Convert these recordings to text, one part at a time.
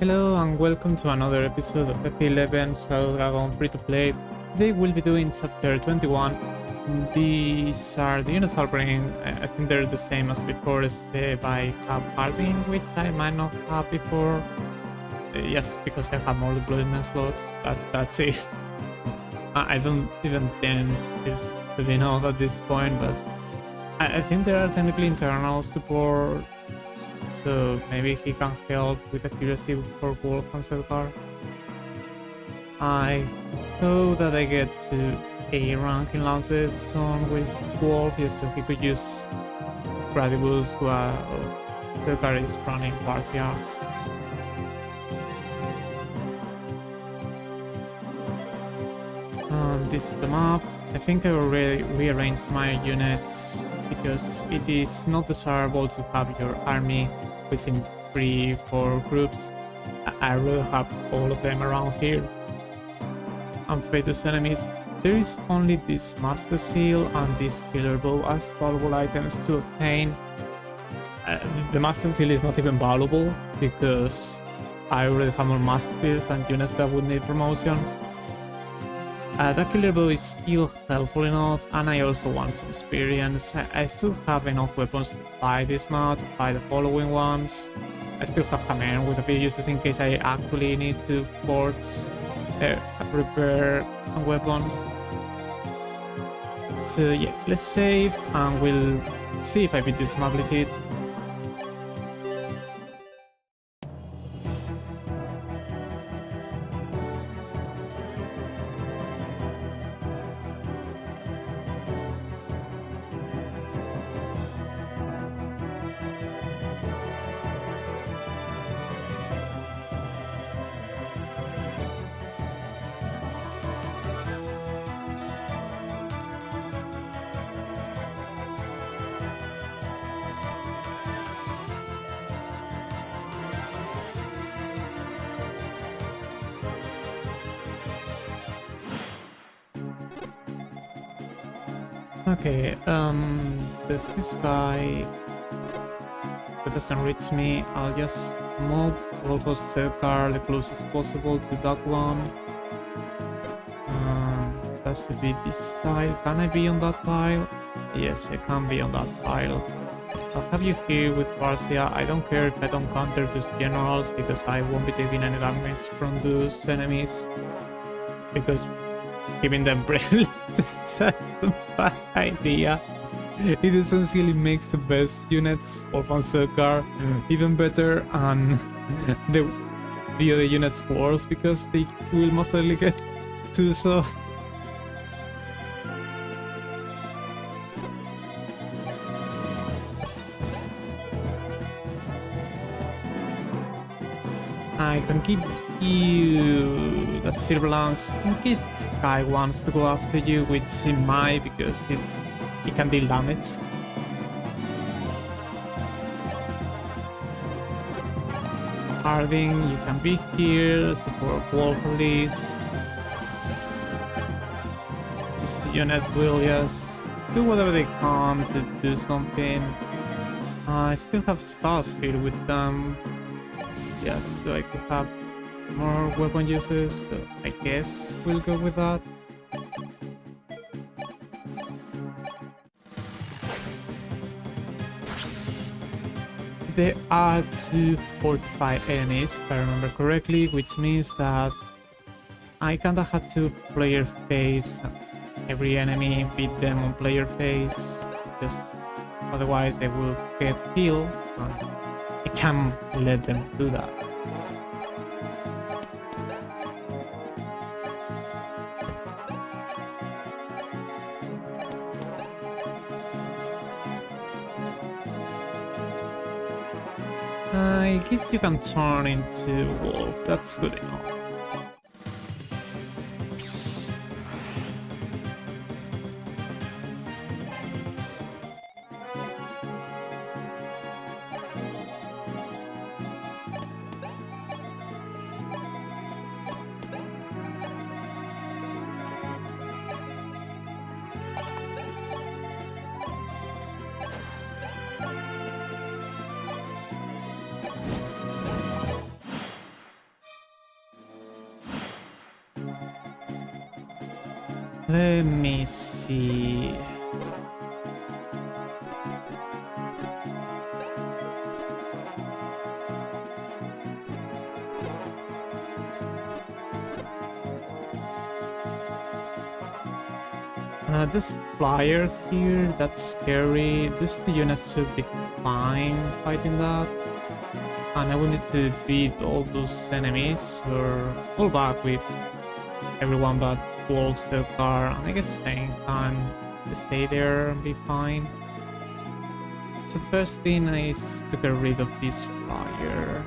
Hello and welcome to another episode of F11 Shadow Dragon free-to-play. Today we'll be doing chapter 21. These are the units I'll bring. I think they're the same as before, except I have Harding, which I might not have before. Yes, because I have more deployment slots, that's it. I don't even think it's really known at this point, but I think there are technically internal support, so maybe he can help with accuracy for Wolf and Selgar. I hope that I get to A rank in lances on with Wolf, just so he could use Gradibus while Selgar is running Parthia. This is the map. I think I already rearranged my units because it is not desirable to have your army within 3-4 groups. I rather have all of them around here. And Fatus enemies, there is only this Master Seal and this Killer Bow as valuable items to obtain. The Master Seal is not even valuable because I already have more Master Seals than units that would need promotion. That Killer Bow is still helpful enough, and I also want some experience. I still have enough weapons to fight this map, to fight the following ones. I still have Hammer with a few uses in case I actually need to repair some weapons. So yeah, let's save and we'll see if I beat this map with it. Okay, there's this guy that doesn't reach me. I'll just move Wolf's Selgar the closest possible to that one. That should be this tile. Can I be on that tile? Yes, I can be on that tile. I'll have you here with Parthia. I don't care if I don't counter those generals because I won't be taking any damage from those enemies. Because giving them bracelets is such a bad idea. It essentially makes the best units of Selgar even better, and the other units worse because they will most likely get too so. I can give you the silver lance in case this guy wants to go after you, which he might because it can deal damage. Harding, you can be here, support Wolf at least. These two units will just do whatever they can to do something. I still have stars here with them. Yes, so I could have more weapon uses, so I guess we'll go with that. There are 2 fortified enemies, if I remember correctly, which means that I kinda had to player phase every enemy, beat them on player phase, because otherwise they will get killed. I can't let them do that. I guess you can turn into Wolf, that's good enough. Let me see. This flyer here, that's scary. These two units should be fine fighting that. And I will need to beat all those enemies or pull back with everyone but wolves to the car. And I guess Stain can stay there and be fine. So the first thing is to get rid of this flyer.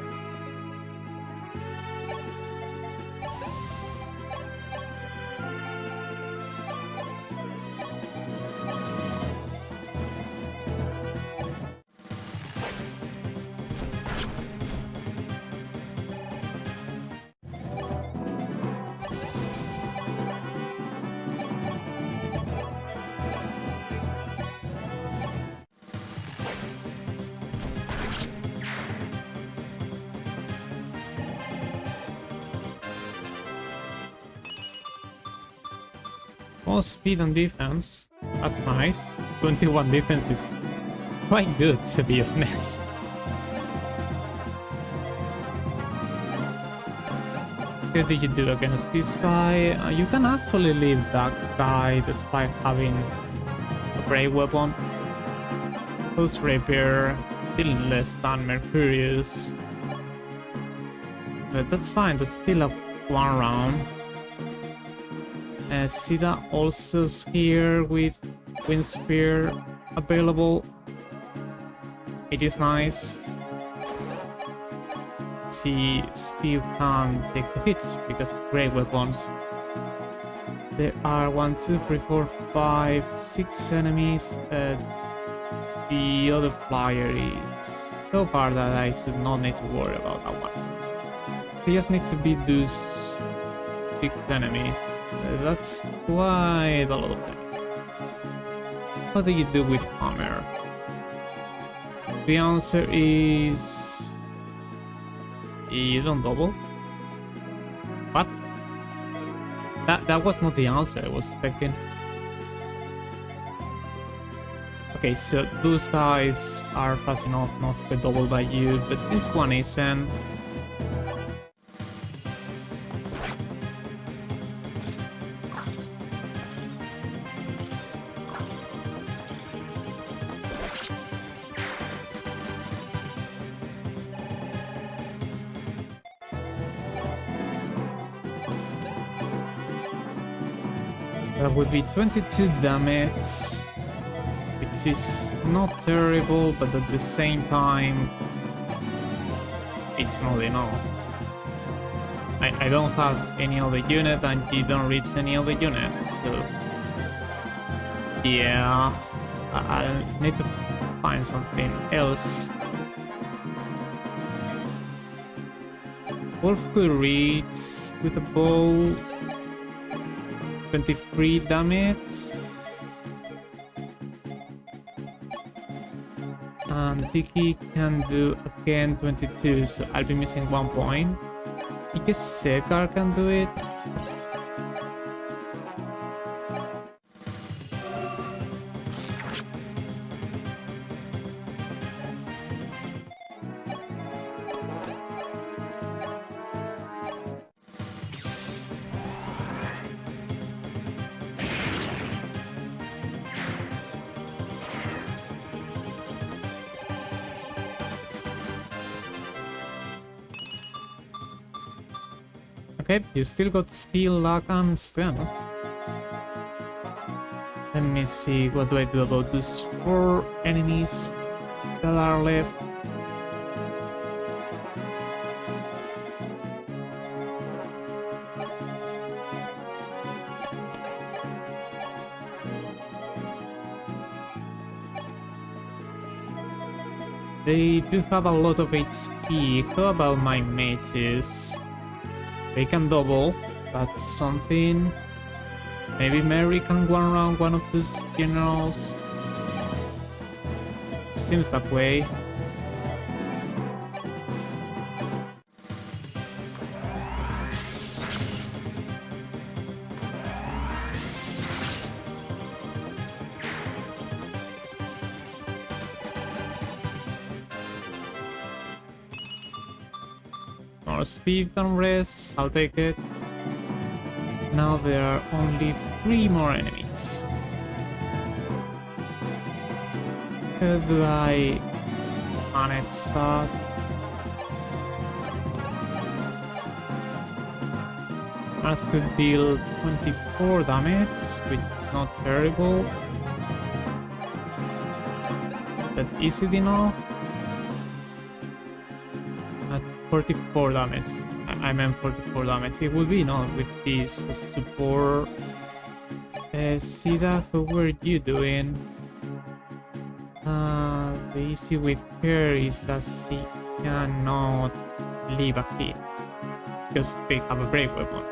More speed and defense. That's nice. 21 defense is quite good, to be honest. What did you do against this guy? You can actually leave that guy despite having a brave weapon. Post Rapier, still less than Mercurius. But that's fine, that's still a 1 round. Sida also here with Wind Spear available. It is nice. She still can take 2 hits because of great weapons. There are 1, 2, 3, 4, 5, 6 enemies. The other flyer is so far that I should not need to worry about that one. I just need to beat those 6 enemies. That's quite a lot of things. What do you do with Hammer? The answer is... you don't double? What? That was not the answer I was expecting. Okay, so those guys are fast enough not to get doubled by you, but this one isn't. That would be 22 damage, which is not terrible, but at the same time, it's not enough. I don't have any other unit and you don't reach any other unit, so yeah, I need to find something else. Wolf could reach with a bow 23 damage. And Tiki can do again 22, so I'll be missing 1 point. I guess Sekar can do it. Okay, you still got skill, luck, and strength. Let me see, what do I do about those 4 enemies that are left? They do have a lot of HP. How about my mages? They can double, that's something. Maybe Mary can one round one of those generals. Seems that way. more speed than rest. I'll take it. Now there are only 3 more enemies. How do I manage that? Marth could deal 24 damage, which is not terrible. But is it enough? At 44 damage. I meant 44 damage. It would be enough with this support. Sida, how were you doing? The issue with her is that she cannot leave a hit because they have a break weapon.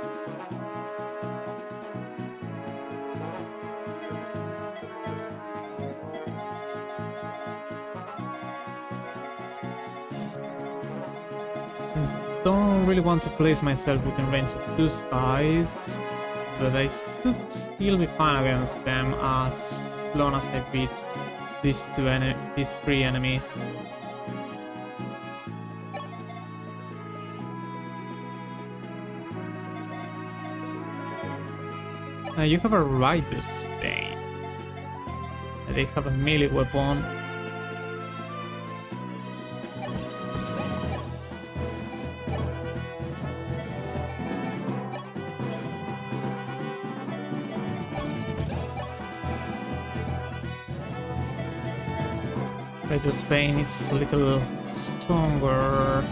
Don't really want to place myself within range of those guys, but I should still be fine against them as long as I beat these 3 enemies. Now you have a Rider's Bane. They have a melee weapon. Rider's Bane is a little stronger.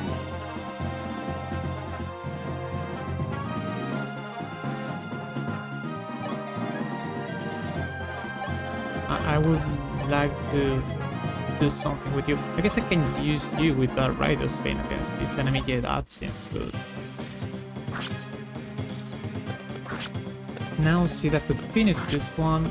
I would like to do something with you. I guess I can use you with that Rider's Bane against this enemy. Yeah, that seems good. Now see that could finish this one.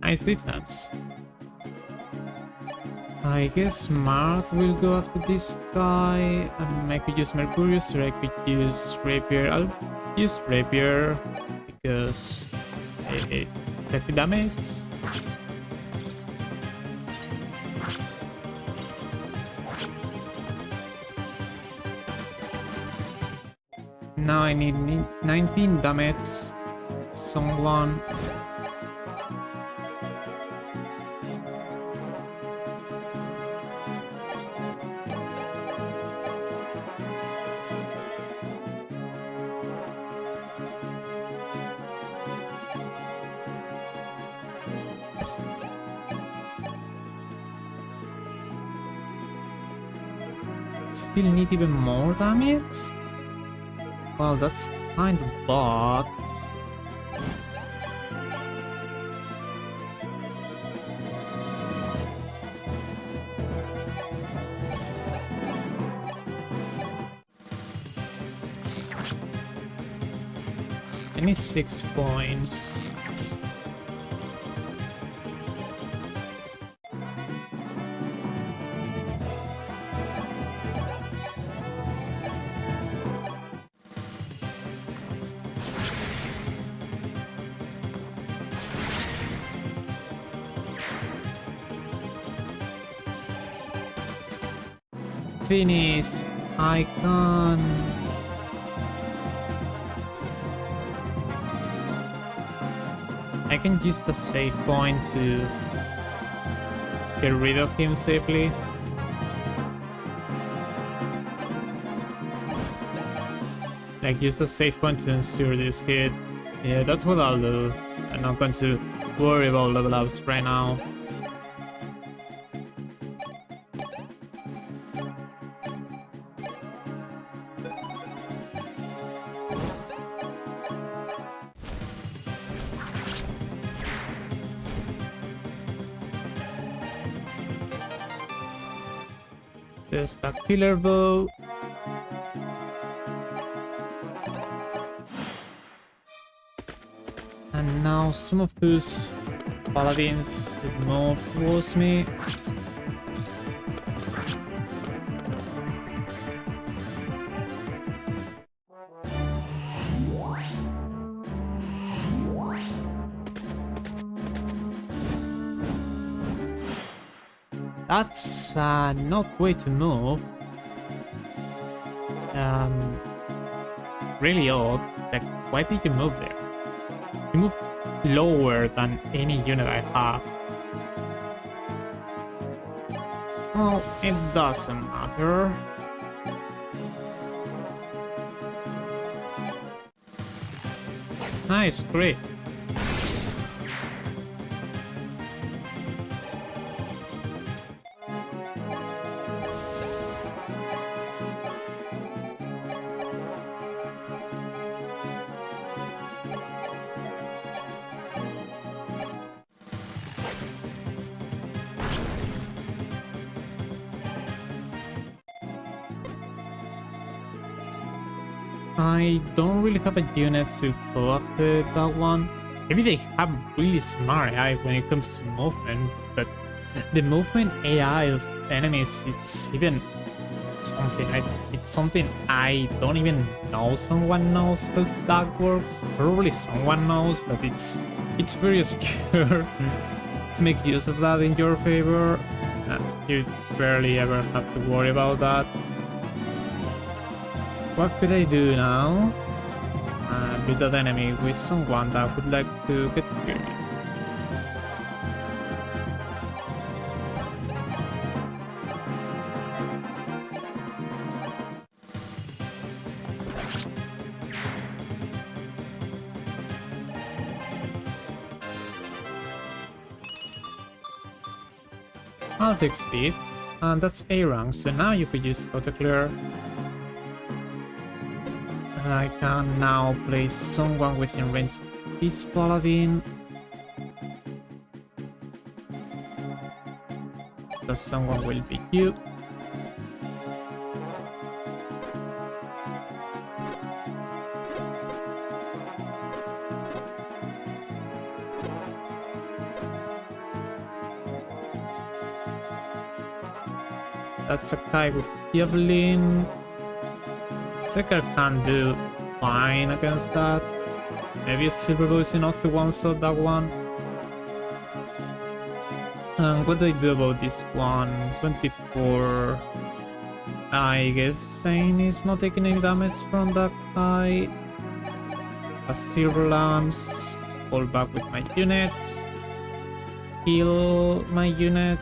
Nice defense. I guess Marth will go after this guy. I could use Mercurius or I could use Rapier. I'll use Rapier because it takes the damage. Now I need 19 damage. Someone. Still need even more damage? Well, that's kind of bad. I need 6 points. Finish. I can use the save point to get rid of him safely. Like, use the save point to ensure this hit. Yeah, that's what I'll do. I'm not going to worry about level ups right now. There's the killer bow. And now some of those paladins would move towards me. That's not way to move. Really odd. Like, why did you move there? You move lower than any unit I have. Oh, it doesn't matter. Nice, great. I don't really have a unit to go after that one. Maybe they have really smart AI when it comes to movement, but the movement AI of enemies, it's even something. It's something I don't even know someone knows how that works. Probably someone knows, but it's very obscure to make use of that in your favor. You barely ever have to worry about that. What could I do now? Beat that enemy with someone that would like to get experience. I'll take speed, and that's A rank, so now you could use auto clear. I can now place someone within range of this paladin. So someone will be Hugh. That's a guy with Javelin. Seeker can do fine against that. Maybe a silver bow is enough to one-shot that one. And what do I do about this one? 24. I guess Zane is not taking any damage from that guy. A silver lance. Fall back with my units. Heal my units.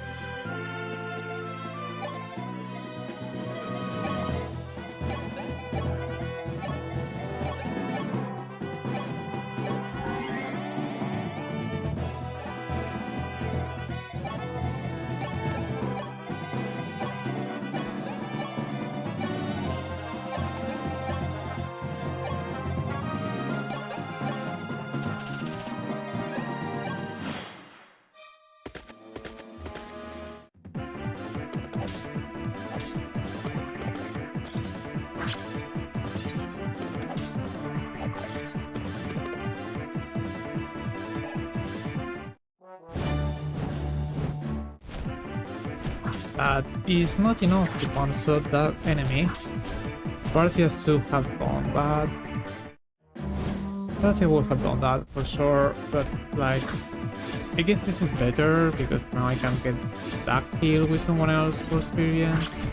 That is not enough to one-shot that enemy. Parthias should have done that. Parthia would have done that for sure, but like, I guess this is better because now I can get that kill with someone else for experience.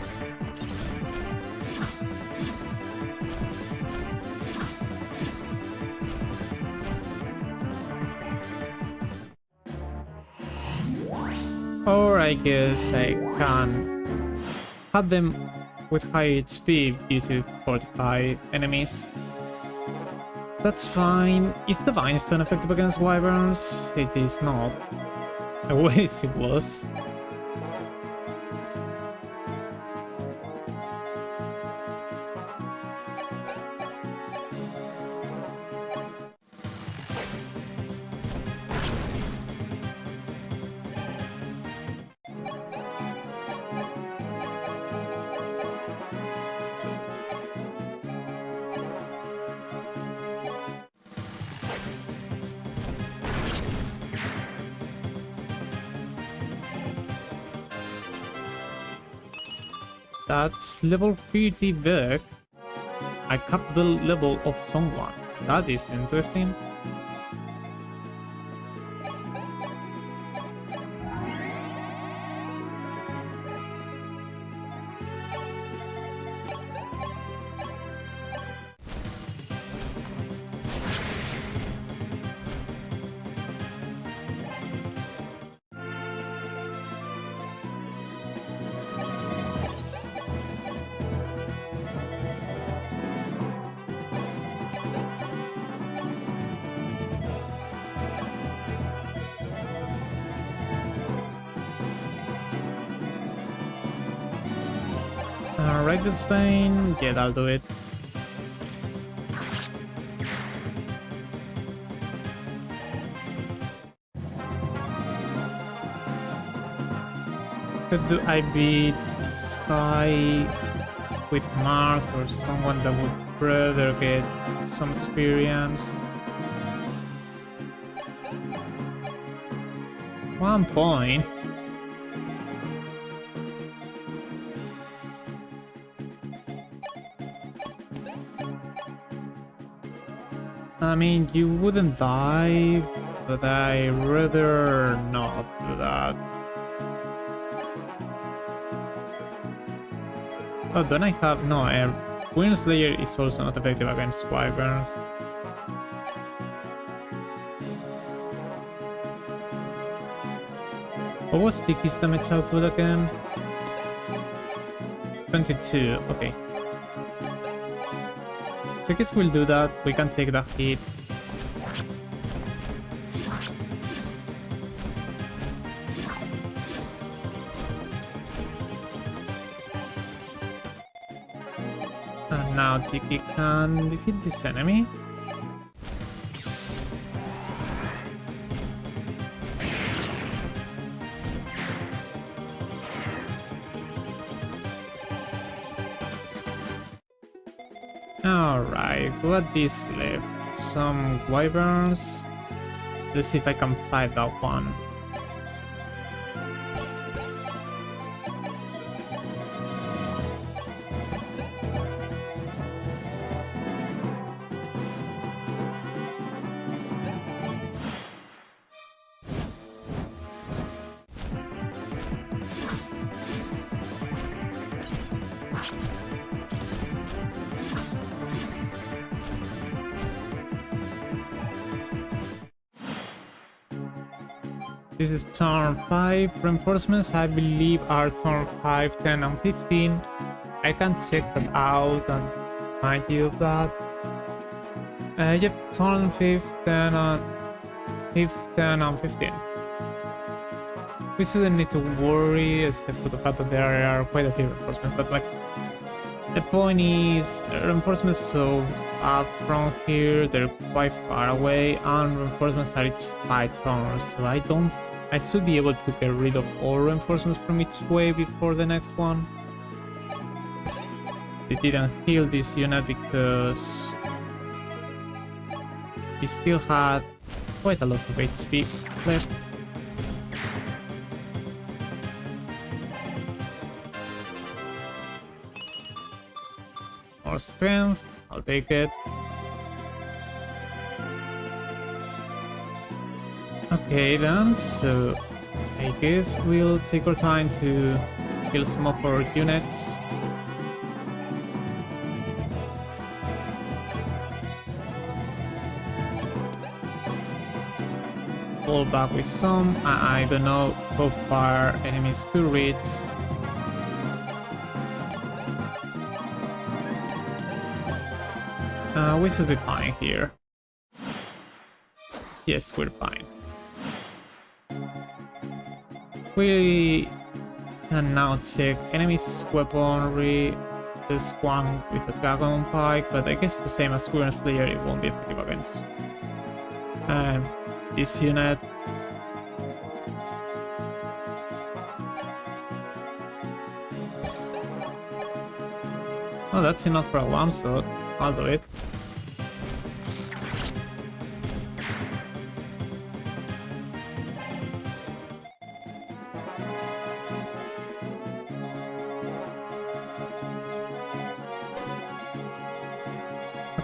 Or I guess I can have them with high HP due to fortify enemies. That's fine. Is Divine Stone effective against wyverns? It is not. I wish it was. That's level 30 book. I capped the level of someone. That is interesting. Right this vein. Yeah, that'll do it. Could I beat this guy with Marth or someone that would rather get some experience? 1 point. I mean, you wouldn't die, but I'd rather not do that. Oh, don't I have... No, Queen Slayer is also not effective against wyverns. What was Tiki's damage output again? 22, okay. So I guess we'll do that. We can take that hit. And now Tiki can defeat this enemy. Alright, what this left? Some wyverns. Let's see if I can fight that one. This is turn 5. Reinforcements, I believe, are turn 5, 10, and 15. I can check that out and remind you of that. Yep, turn 5, 10, and 10, and 15. We shouldn't need to worry, except for the fact that there are quite a few reinforcements, but like, the point is, reinforcements so up from here, they're quite far away, and reinforcements are each 5 turns, so I should be able to get rid of all reinforcements from each way before the next one. They didn't heal this unit because he still had quite a lot of HP left. More strength, I'll take it. Okay then, so I guess we'll take our time to kill some of our units. Fall back with some, I don't know how far enemies could reach. We should be fine here. Yes, we're fine. We can now check enemy's weaponry. There's one with a dragon pike, but I guess the same as Queen Slayer, it won't be effective against this unit. Oh, that's enough for a one shot. I'll do it.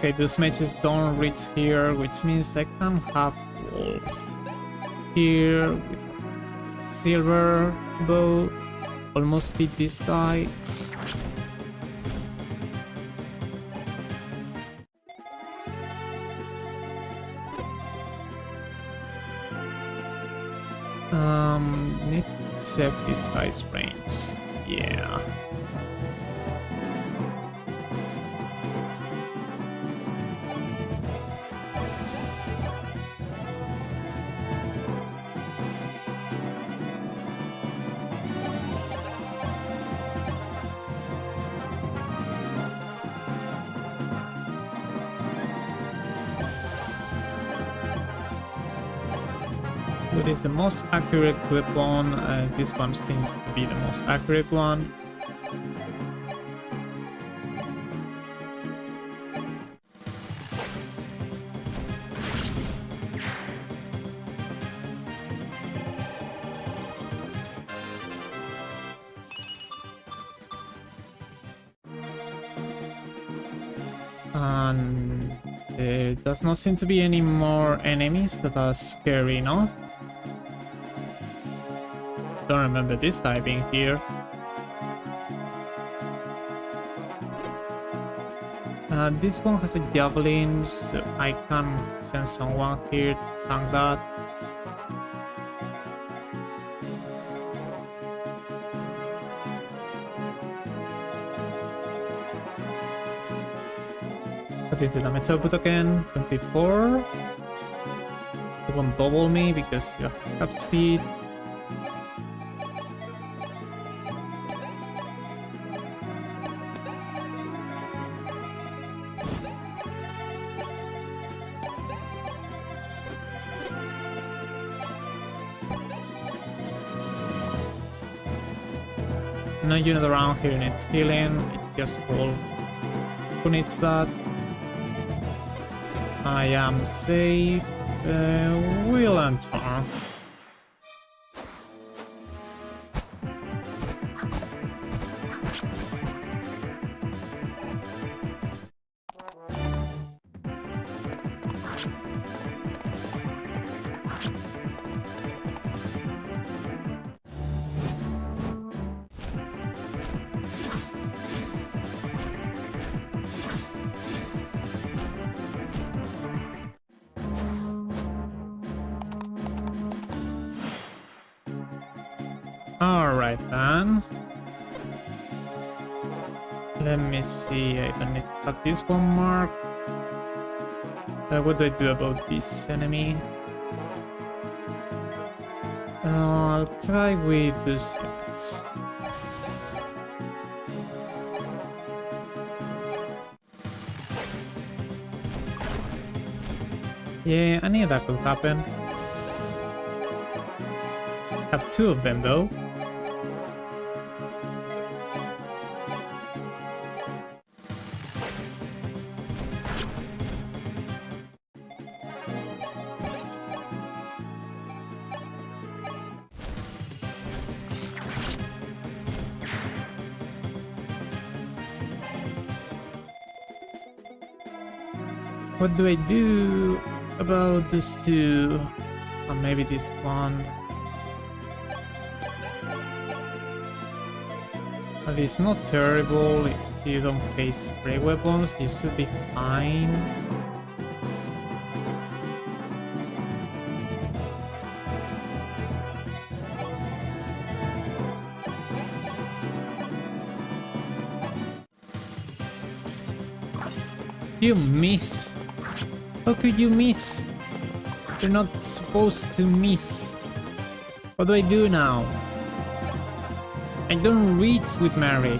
Okay, those mages don't reach here, which means I can have wolf here with silver bow. Almost beat this guy. Need to check this guy's range. Yeah. What is the most accurate weapon? This one seems to be the most accurate one. And there does not seem to be any more enemies that are scary enough. Don't remember this guy being here. This one has a javelin, so I can send someone here to tank that. What is the damage output again? 24. It won't double me because you have escape speed. No unit around here needs healing, it's just wolf who needs that. I am safe. Will enter. Alright then. Let me see, I don't need to cut this one mark. What do I do about this enemy? I'll try with those units. Yeah, I knew that could happen. Have two of them though. What do I do about these two? Or maybe this one. Well, it's not terrible if you don't face spray weapons, you should be fine. You miss! How could you miss? You're not supposed to miss. What do I do now? I don't reach with Mary.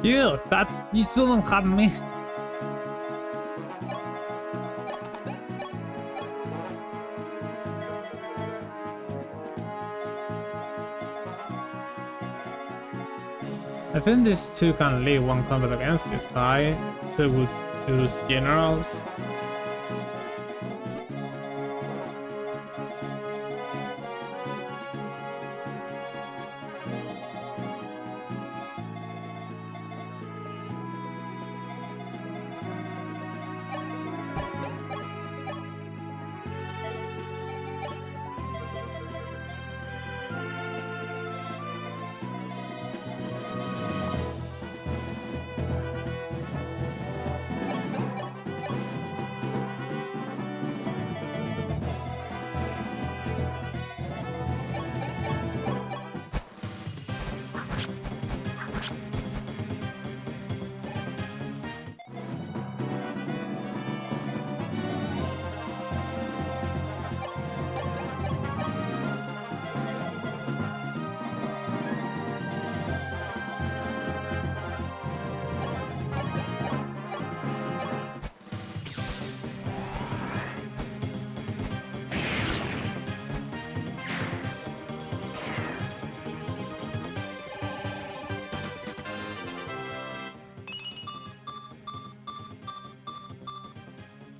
You, that you shouldn't have missed. I think these two can lead one combat against this guy, so we'll use generals.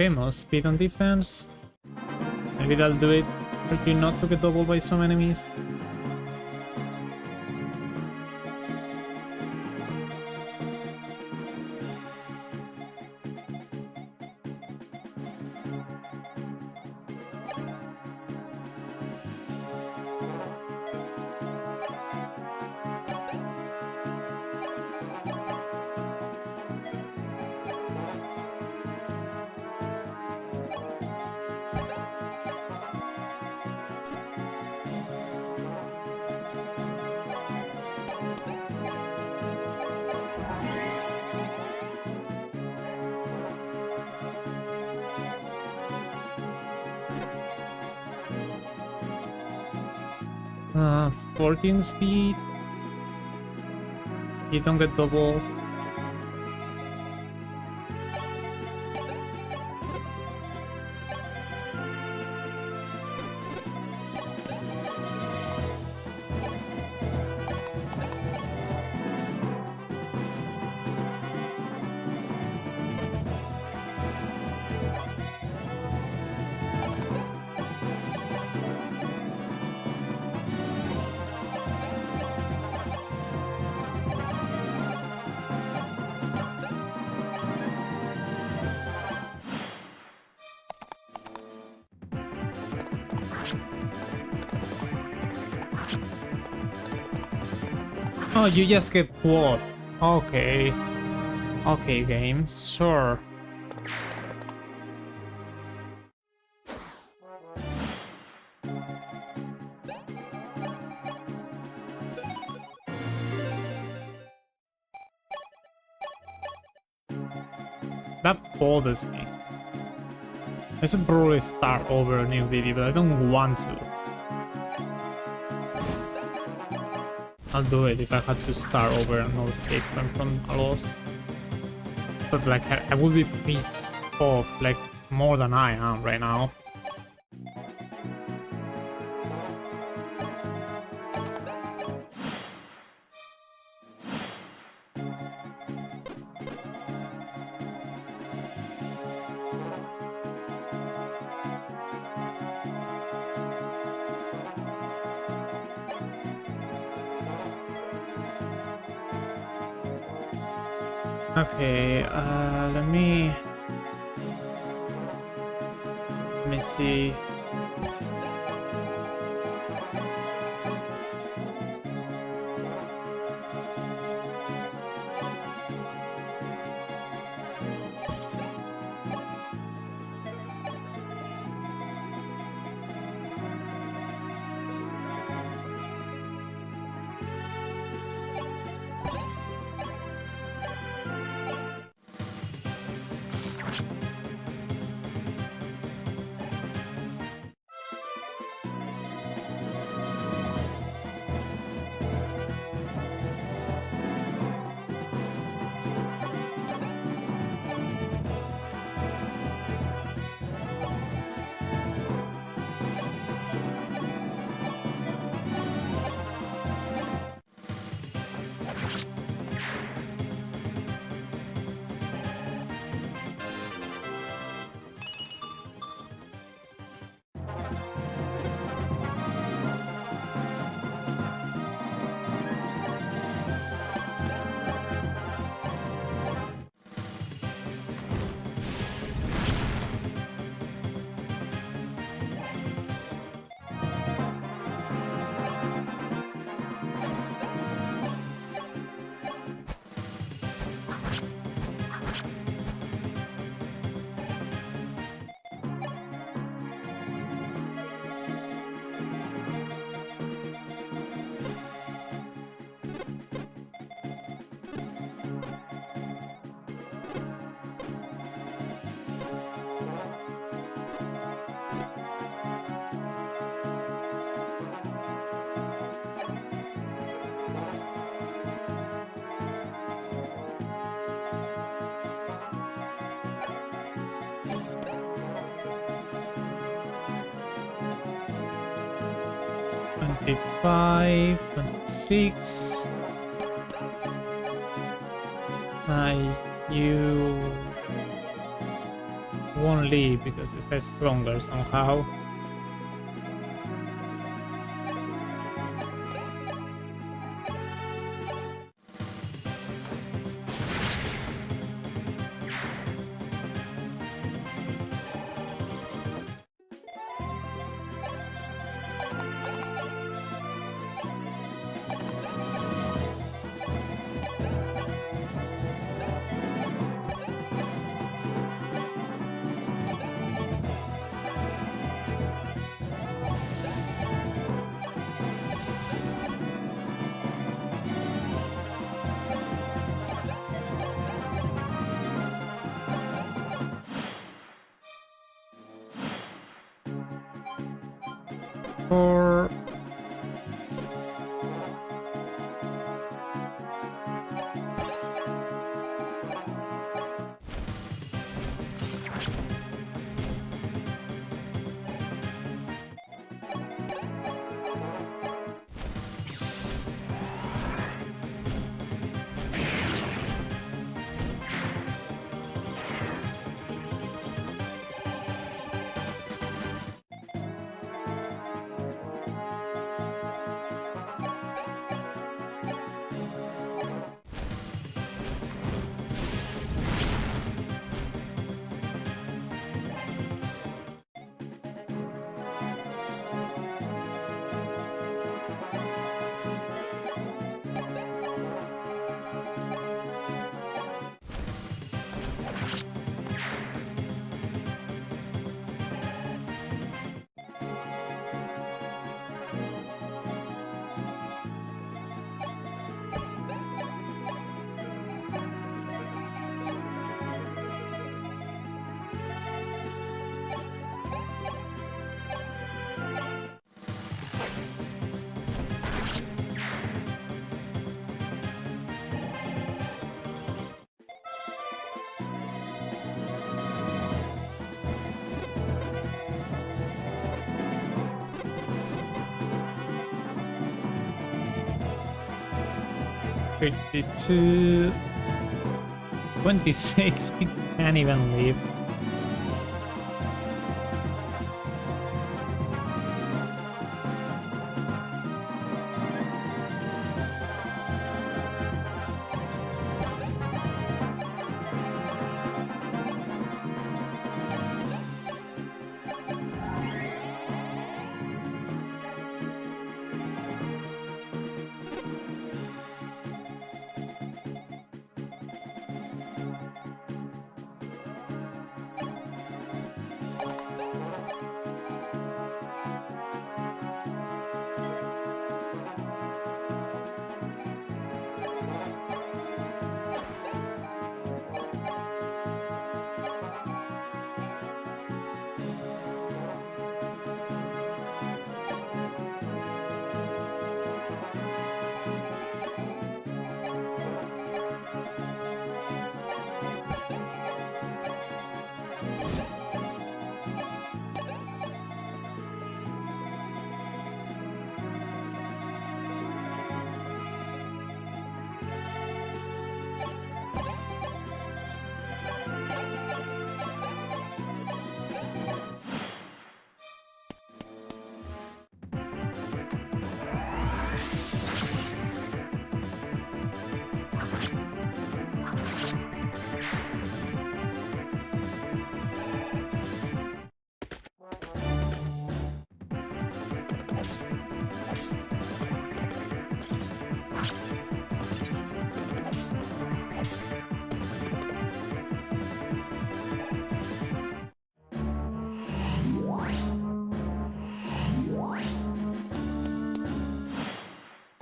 Okay, more speed on defense. Maybe that'll do it. Help you not to get doubled by some enemies. Uh, 14 speed. You don't get double. Oh, you just get quad. Okay. Okay, game. Sure. That bothers me. I should probably start over a new video, but I don't want to. I'll do it if I had to start over another save point from a loss. But like, I would be pissed off like more than I am right now. Okay, let me see. 25, 26. You won't leave because this guy's stronger somehow. Or $52, 26. We can't even leave.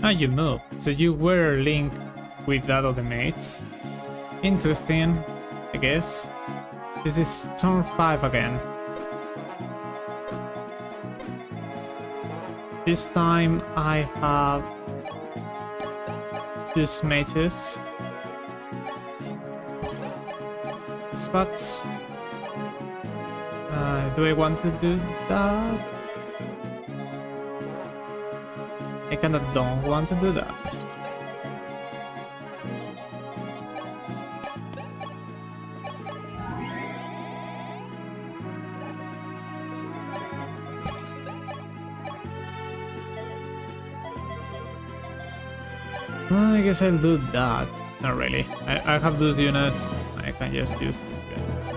Ah, you moved. So you were linked with that other mates. Interesting, I guess. This is turn 5 again. This time I have 2 mates. Spots. Do I want to do that? I kinda don't want to do that. I guess I'll do that. Not really. I have those units. I can just use those units.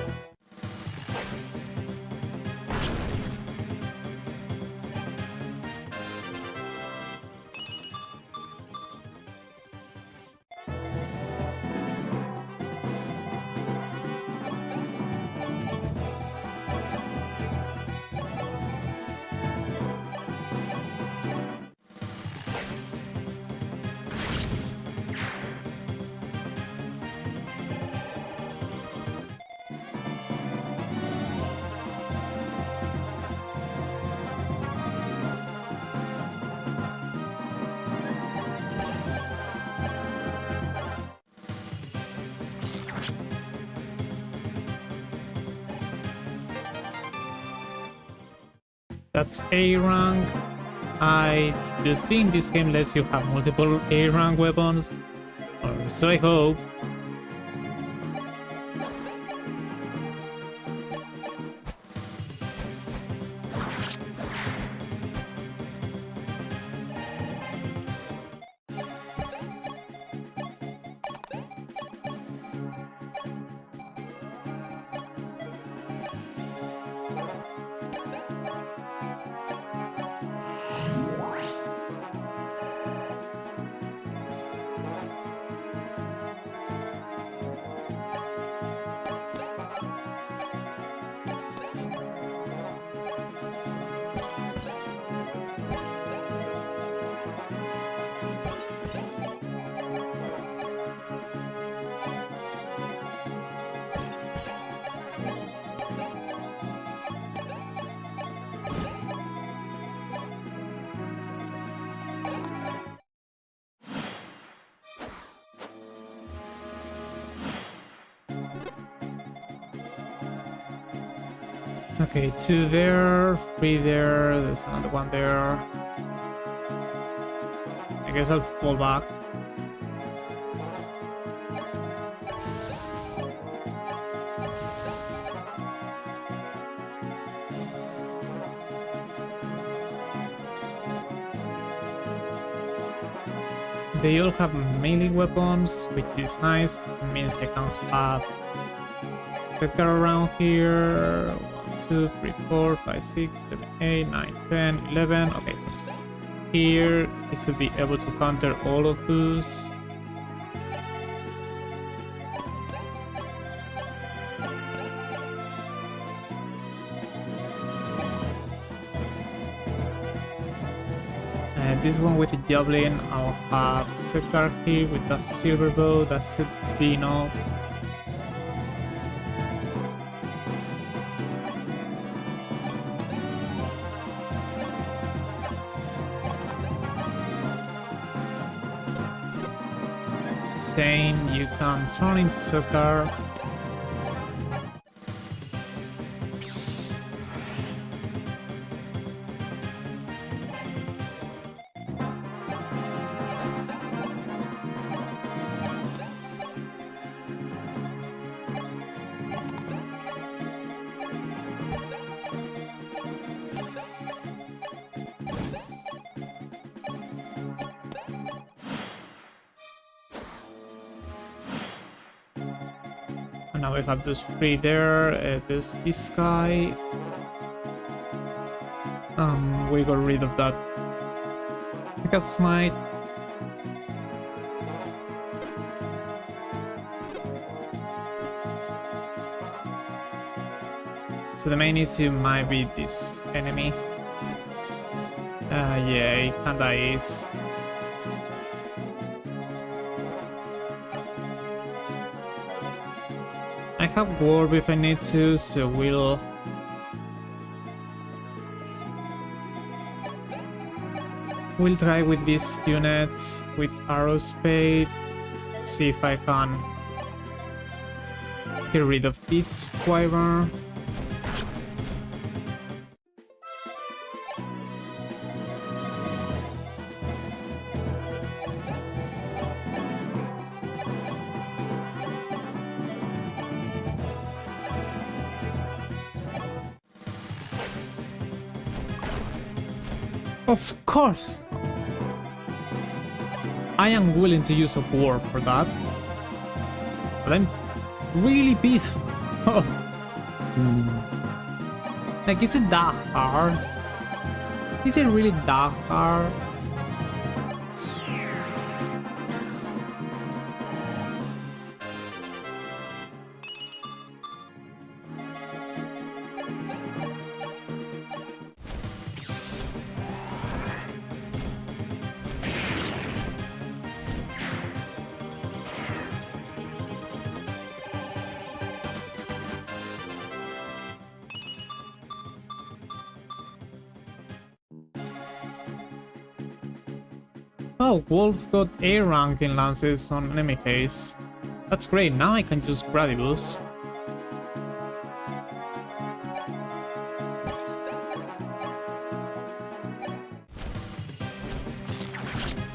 That's A rank. I do think this game lets you have multiple A rank weapons, or so I hope. Okay, 2 there, 3 there, there's another one there. I guess I'll fall back. They all have melee weapons, which is nice. It means I can have Seeker around here. 1, 2, 3, 4, 5, 6, 7, 8, 9, 10, 11. Okay. Here, this will be able to counter all of those. This one with the javelin, I'll have Seeker here with the silver bow. That should be enough. Same, you can turn into Seeker. Now we have those 3 there. There's this guy. We got rid of that. Because Knight. So the main issue might be this enemy. Yeah, it kinda is. I have warp if I need to, so we'll try with these units with arrow spade, see if I can get rid of this wyvern. Of course! I am willing to use a war for that. But I'm really pissed. Like, is it that hard? Is it really that hard? Oh, Wolf got A rank in lances on enemy case. That's great, now I can use Gradibus.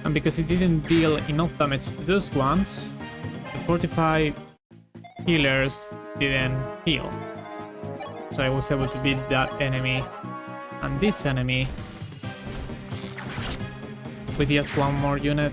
And because it didn't deal enough damage to those ones, the 45 healers didn't heal. So I was able to beat that enemy and this enemy with just one more unit.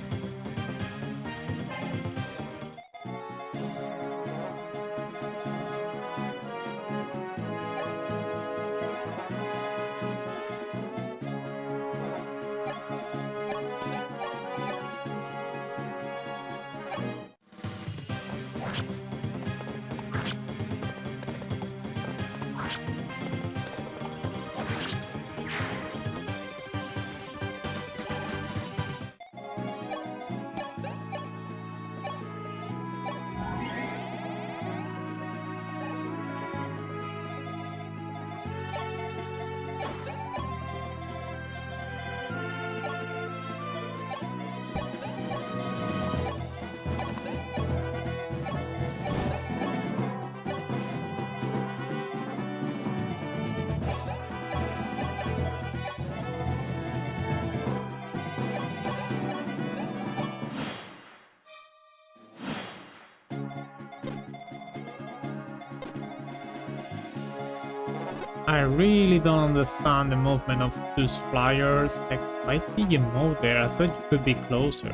I really don't understand the movement of those flyers. Like, why did you move there? I thought you could be closer.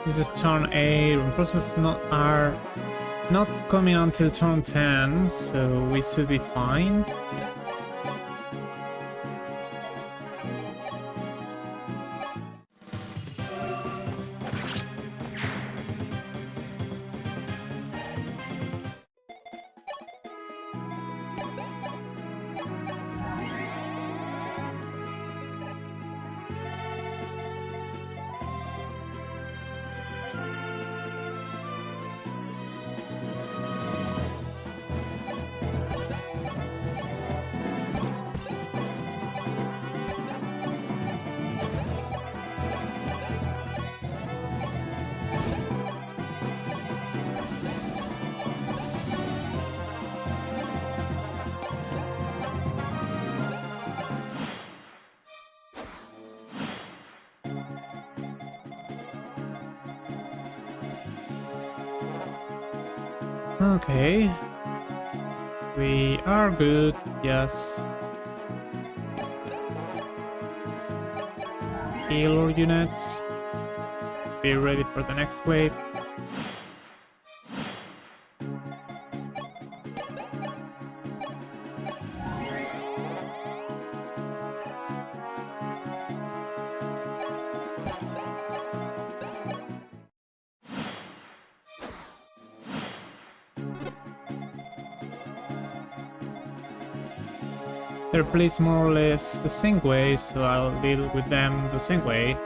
This is turn 8. Reinforcements are not coming until turn 10, so we should be fine. Okay. We are good, yes. Heal our units. Be ready for the next wave. They're placed more or less the same way, so I'll deal with them the same way.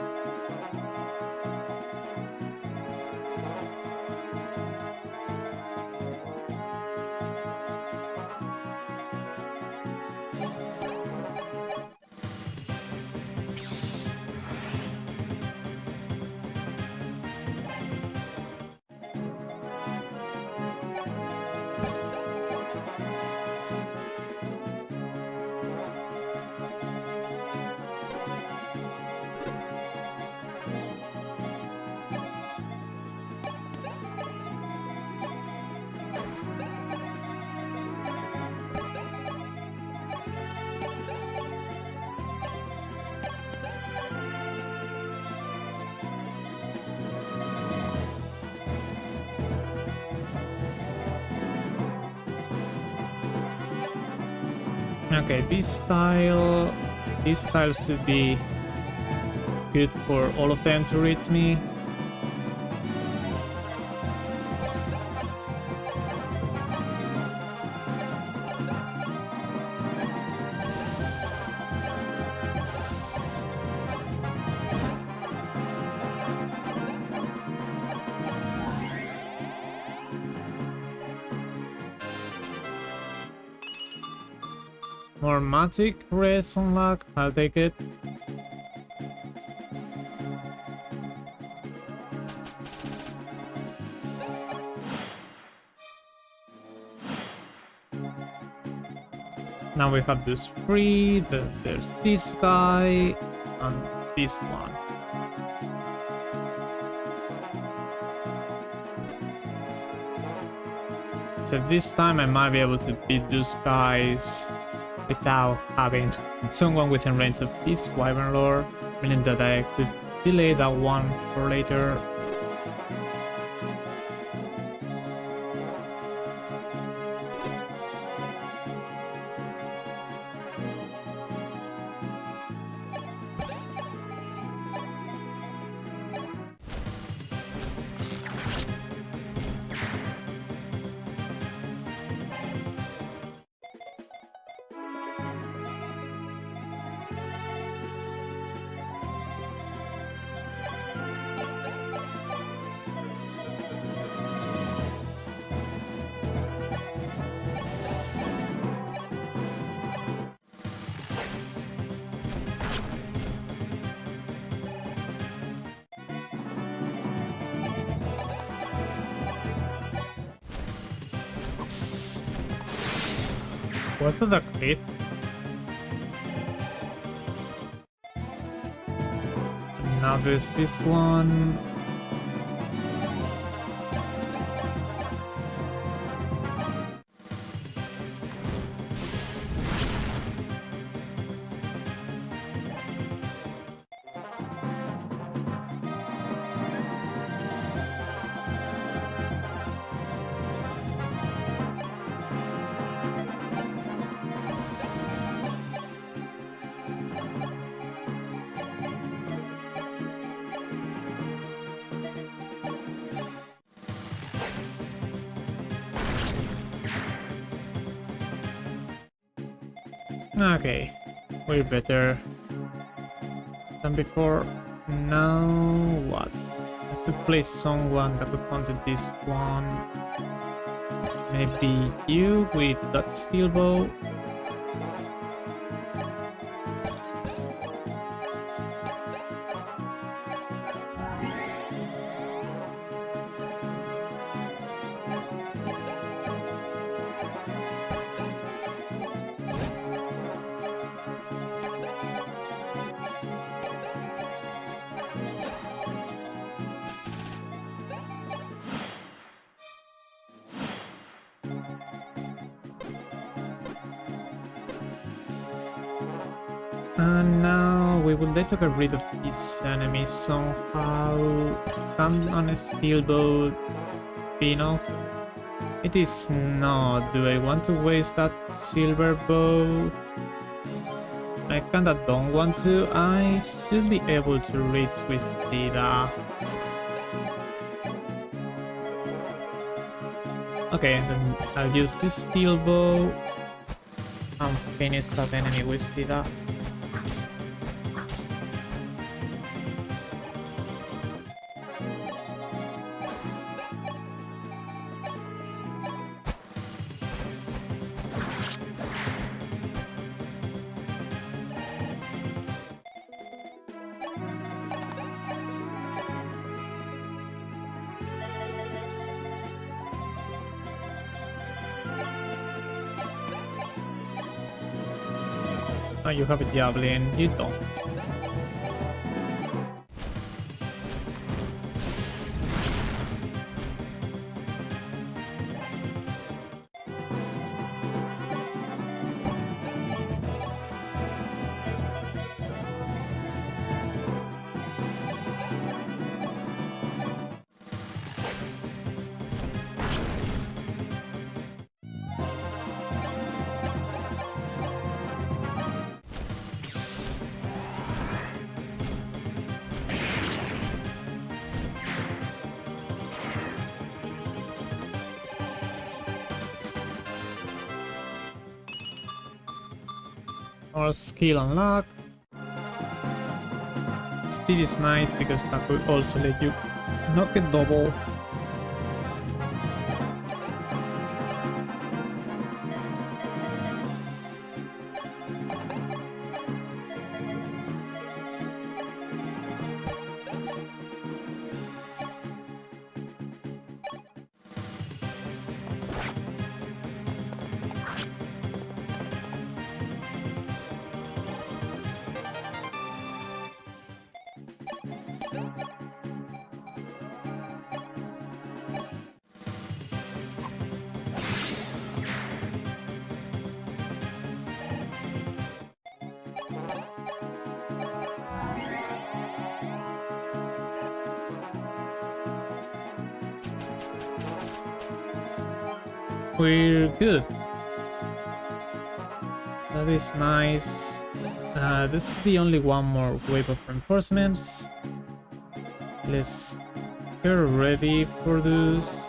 Okay, this tile should be good for all of them to reach me. More magic res unlock, I'll take it. Now we have this three, there's this guy, and this one. So this time I might be able to beat those guys without having someone within range of this Wyvern Lore, meaning that I could delay that one for later. Was that a crit? Now there's this one. Okay, way better than before. Now what? I should place someone that could counter this one. Maybe you with that steel bow. And now we would like to get rid of this enemy somehow. Can on a steel bow be enough? It is not. Do I want to waste that silver bow? I kinda don't want to. I should be able to reach with Sida. Okay, then I'll use this steel bow and finish that enemy with Sida. Oh, you have a javelin, you don't. or skill unlock. Speed is nice because that will also let you knock it double. We're good. That is nice. This is the only one more wave of reinforcements. Let's get ready for this.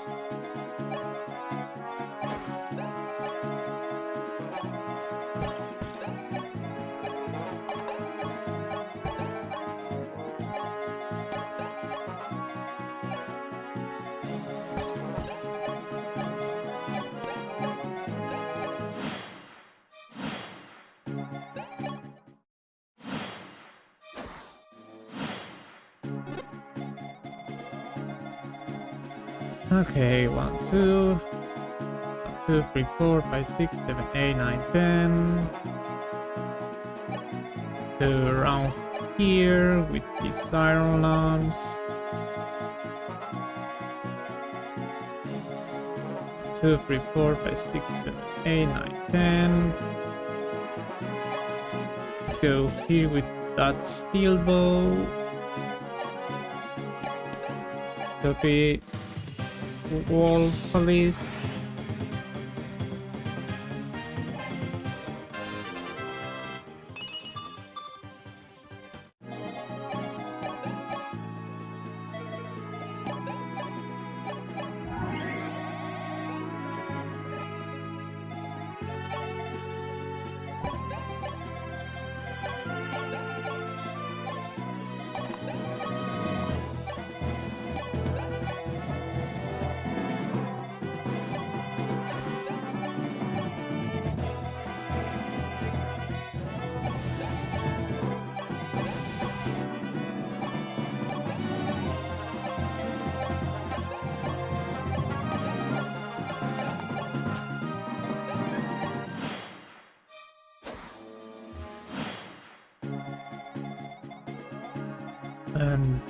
Okay, 1, 2, 1, 2, 3, 4, 5, 6, 7, 8, 9, 10. Go around here with these iron lamps. 2, 3, 4, 5, 6, 7, 8, 9, 10. Go here with that steel bow. Copy. Wall police.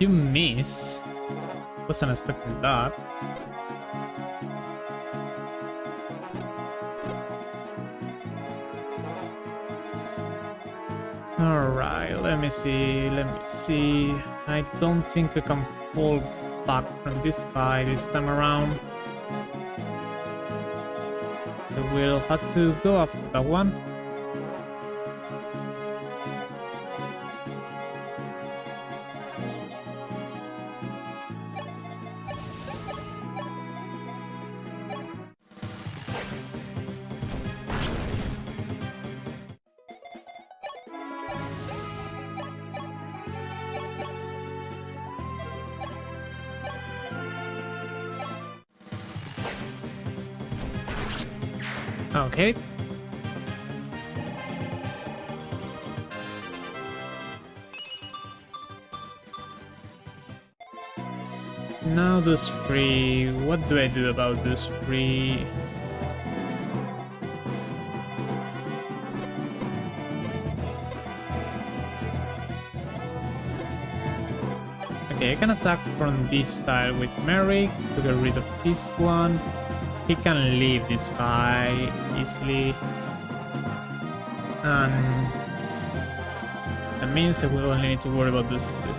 You miss. Wasn't expecting that. Alright, let me see. I don't think I can fall back from this guy this time around. So we'll have to go after that one. Okay. Now those three. What do I do about those three? Okay, I can attack from this style with Merrick to get rid of this one. He can leave this guy easily. And that means that we only need to worry about those two.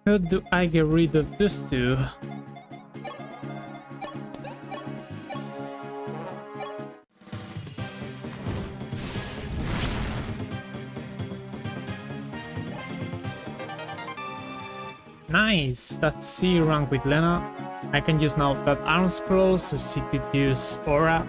How do I get rid of these two? Nice! That's C rank with Lena. I can use now that arm scroll, so she could use Aura.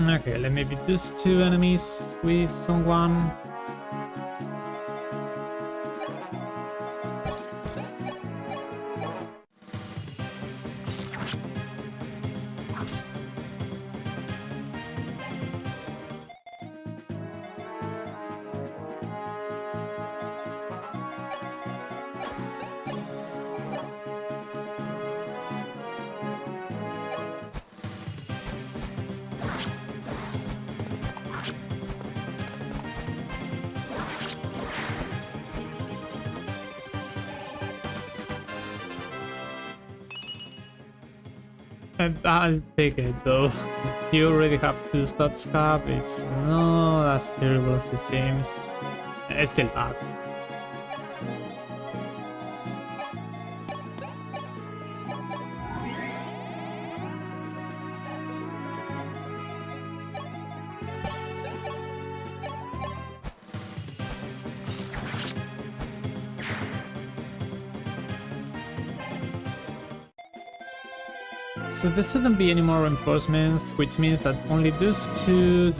Okay, let me beat these two enemies with someone. I'll take it though. You already have 2 stats cap. It's not as terrible as it seems. It's still bad. So there shouldn't be any more reinforcements, which means that only those two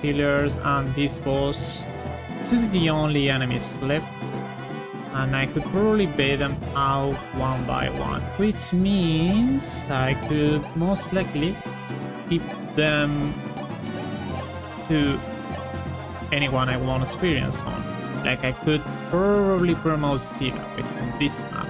healers, and this boss should be the only enemies left. And I could probably bait them out one by one, which means I could most likely keep them to anyone I want experience on. Like I could probably promote Zira with this map.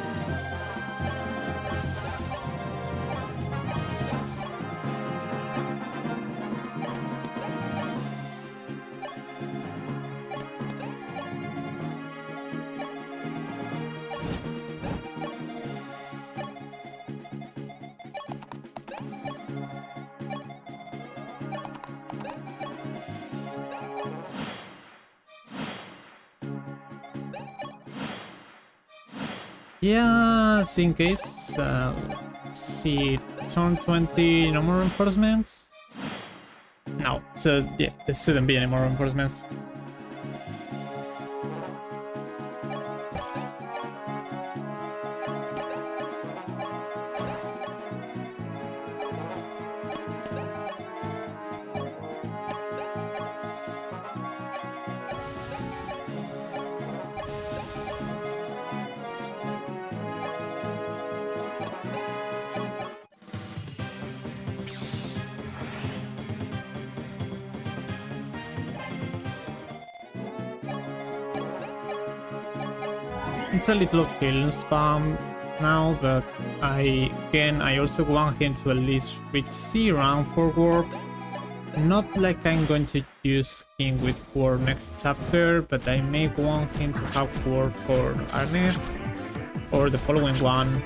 Yeah, in case, see, turn 20, no more reinforcements? No, so yeah, there shouldn't be any more reinforcements. It's a little of healing spam. now, but I also want him to at least reach C rank for warp. Not like I'm going to use him with warp next chapter, but I may want him to have warp for Arnef or the following one.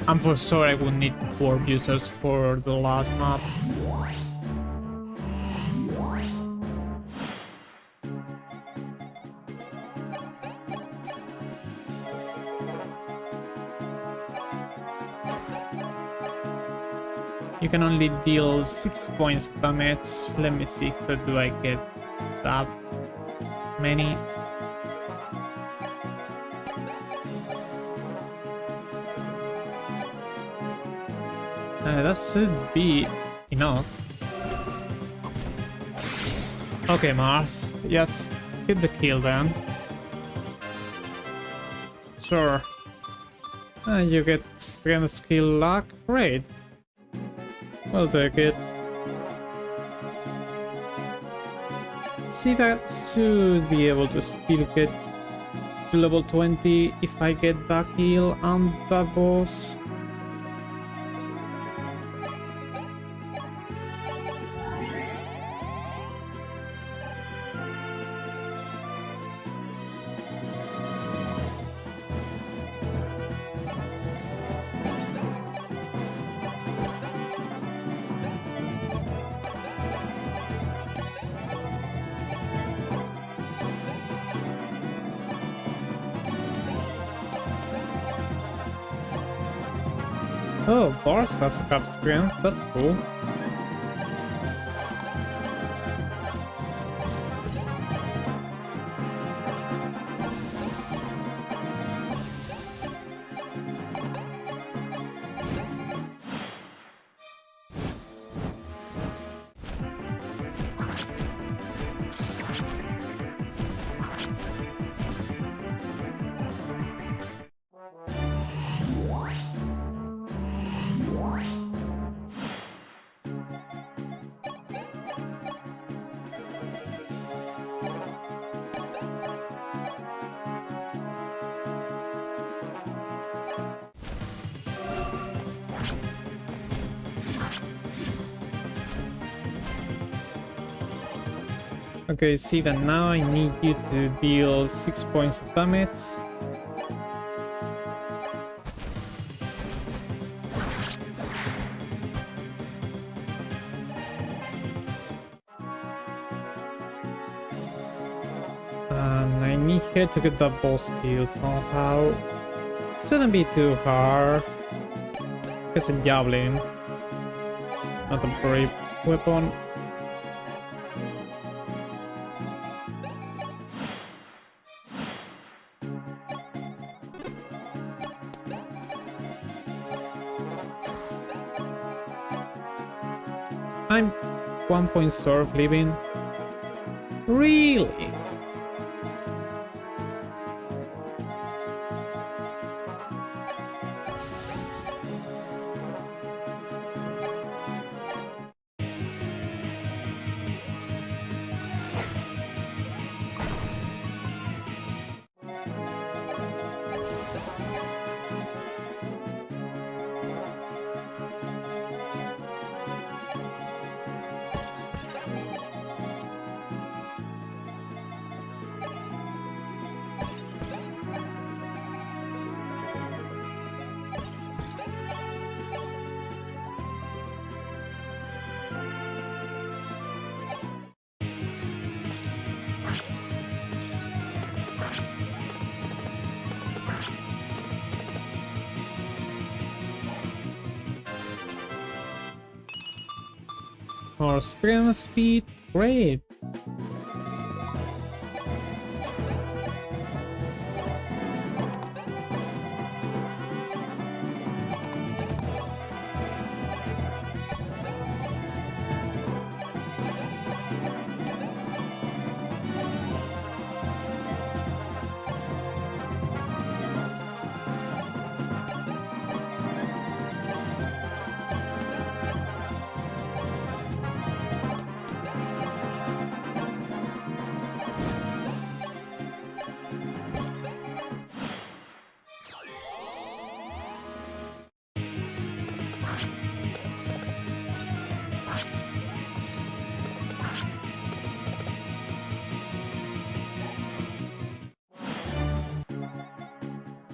And for sure I would need warp users for the last map. You can only deal 6 points of damage. Let me see how do I get that many. That should be enough. Okay, Marth. Yes, hit the kill then. Sure. You get strength skill luck. Great. I'll take it. See, that should be able to still get to level 20 if I get that kill and that boss. Oh, Bars has cap strength, that's cool. Okay, see that now I need you to deal 6 points of damage. And I need her to get that boss kill somehow. Shouldn't be too hard. It's a javelin, not a brave weapon. I'm 1 point short of leaving. Really? More strength speed, great.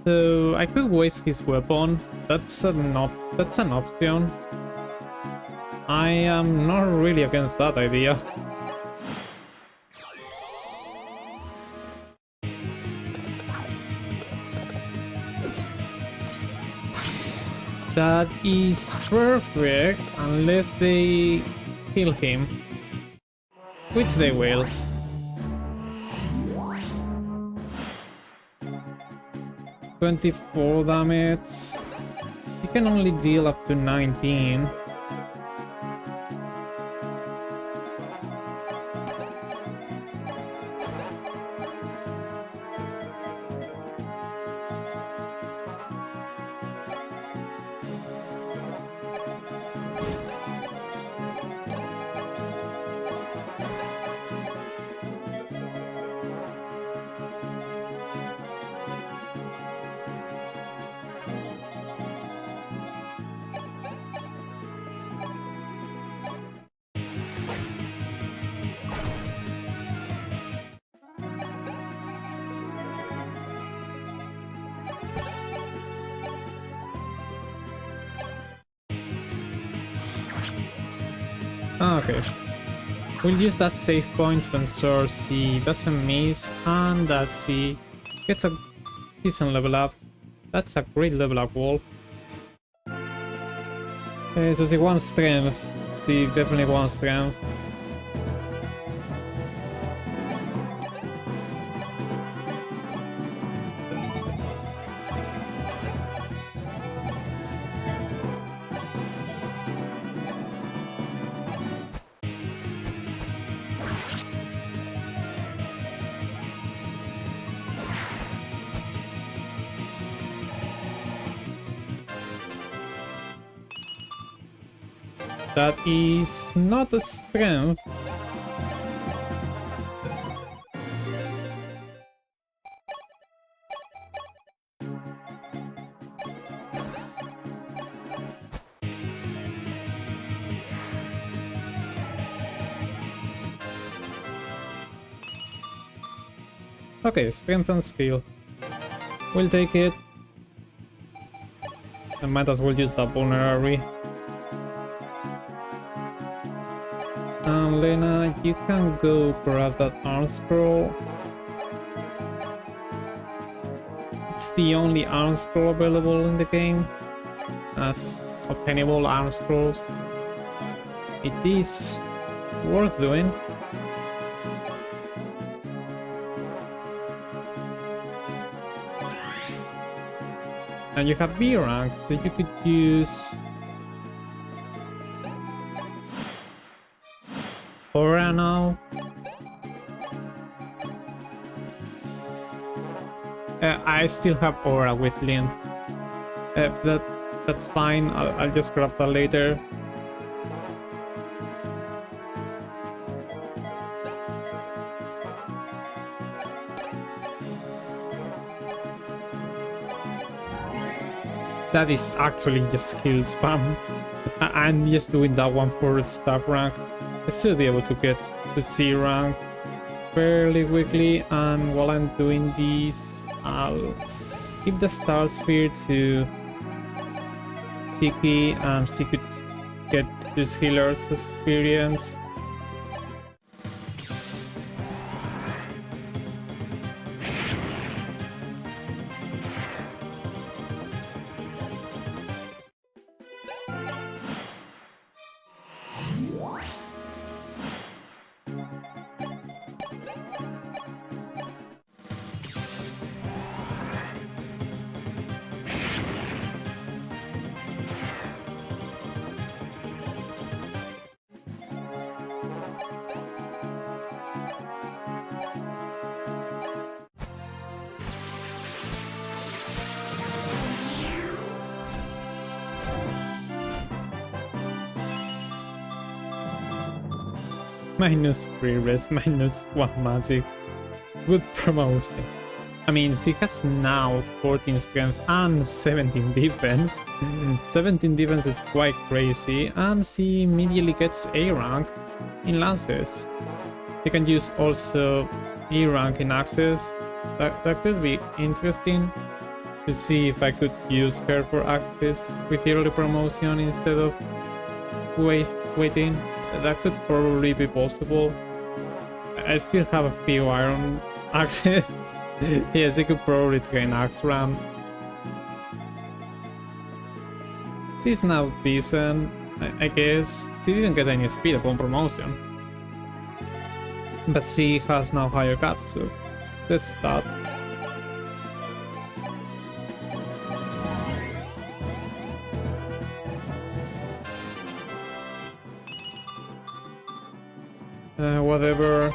So I could waste his weapon. That's an option. I am not really against that idea. That is perfect unless they kill him, which they will. $24 damage. He can only deal up to 19. Okay. We'll use that save point when Cersei doesn't miss, and that she gets a decent level up. That's a great level up, Wolf. So she wants strength. She definitely wants strength. That is not a strength. Okay, strength and skill. We'll take it. I might as well use that vulnerary. Lena, you can go grab that arm scroll. It's the only arm scroll available in the game as obtainable arm scrolls. It is worth doing. And you have B rank, so you could use Aura now. I still have Aura with Lint. That's fine. I'll just grab that later. That is actually just skill spam. I'm just doing that one for staff rank. I should be able to get to C rank fairly quickly, and while I'm doing this, I'll give the star sphere to Kiki and she could get this healer's experience. -3 res, -1 magic. Good promotion. I mean, she has now 14 strength and 17 defense. 17 defense is quite crazy, and she immediately gets A rank in lances. She can use also E rank in axes. That could be interesting. to see if I could use her for access with early promotion instead of waiting. That could probably be possible. I still have a few iron axes. Yes, I could probably train axe ram. She's now decent, I guess. She didn't get any speed upon promotion. But she has now higher caps, so let's start. Whatever.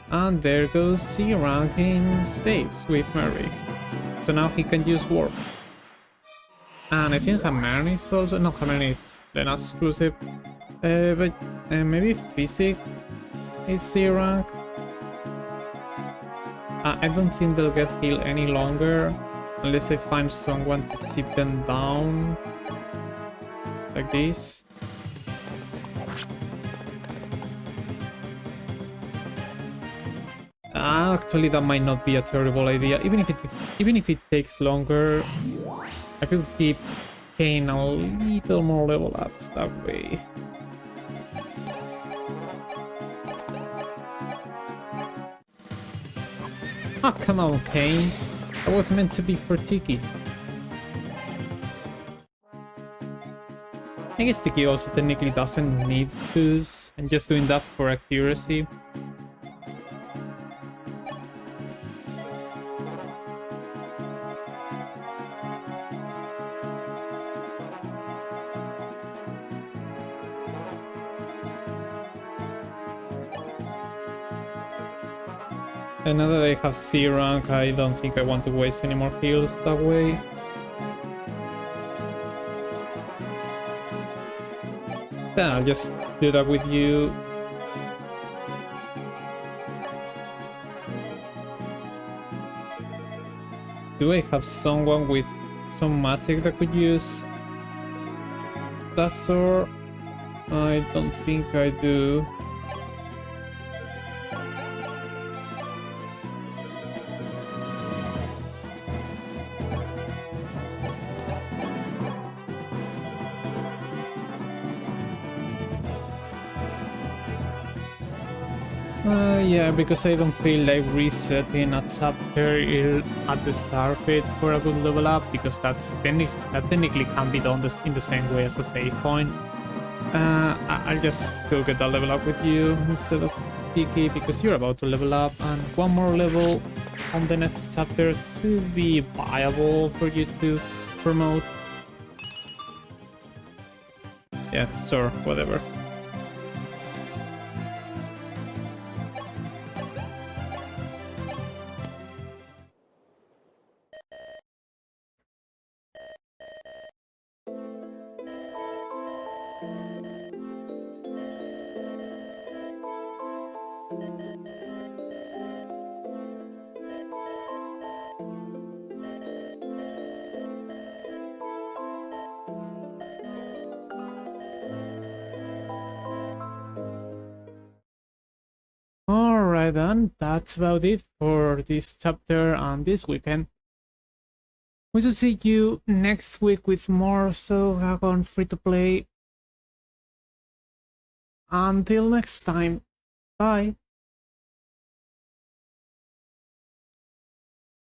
And there goes C ranking staves with Merrick. So now he can use warp. And I think Hermione is also... no, Hermione is Lena exclusive. But maybe Physic is C rank. I don't think they'll get healed any longer unless I find someone to sit them down like this. Actually, that might not be a terrible idea. Even if it takes longer, I could keep Kane a little more level ups that way. Oh, come on, Kane. That was meant to be for Tiki. I guess Tiki also technically doesn't need boost. I'm just doing that for accuracy. And now that I have C rank, I don't think I want to waste any more heals that way. Then I'll just do that with you. Do I have someone with some magic that could use that sword? I don't think I do. Yeah, because I don't feel like resetting a chapter at the start of it for a good level up, because that technically can be done in the same way as a save point. I'll just go get that level up with you instead of Kiki, because you're about to level up, and one more level on the next chapter should be viable for you to promote. Yeah, sure, whatever. Alright then, that's about it for this chapter and this weekend. We shall see you next week with more Shadow Dragon free-to-play. Until next time, bye!